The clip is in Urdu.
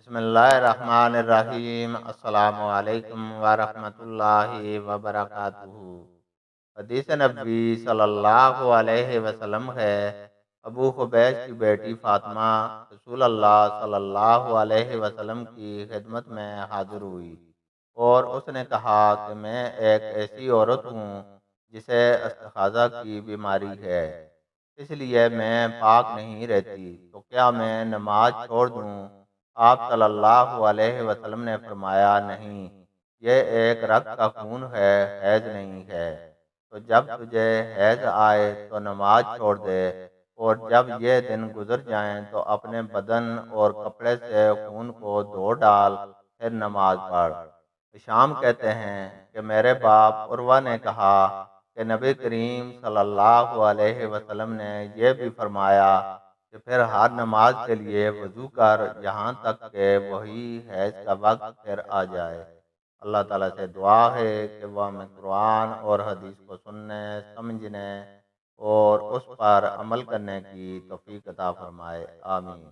بسم اللہ الرحمن الرحیم۔ السلام علیکم ورحمۃ اللہ وبرکاتہ۔ حدیث نبی صلی اللہ علیہ وسلم ہے، ابو حبیش کی بیٹی فاطمہ رسول اللہ صلی اللہ علیہ وسلم کی خدمت میں حاضر ہوئی اور اس نے کہا کہ میں ایک ایسی عورت ہوں جسے استحاضہ کی بیماری ہے، اس لیے میں پاک نہیں رہتی، تو کیا میں نماز چھوڑ دوں؟ آپ صلی اللہ علیہ وسلم نے فرمایا، نہیں، یہ ایک رگ کا خون ہے، حیض نہیں ہے۔ تو جب تجھے حیض آئے تو نماز چھوڑ دے، اور جب یہ دن گزر جائیں تو اپنے بدن اور کپڑے سے خون کو دھو ڈال، پھر نماز پڑھ۔ شام کہتے ہیں کہ میرے باپ عروہ نے کہا کہ نبی کریم صلی اللہ علیہ وسلم نے یہ بھی فرمایا کہ پھر ہر نماز کے لیے وضو کر، یہاں تک کہ وہی حیض کا وقت پھر آ جائے۔ اللہ تعالیٰ سے دعا ہے کہ وہ ہمیں قرآن اور حدیث کو سننے، سمجھنے اور اس پر عمل کرنے کی توفیق عطا فرمائے، آمین۔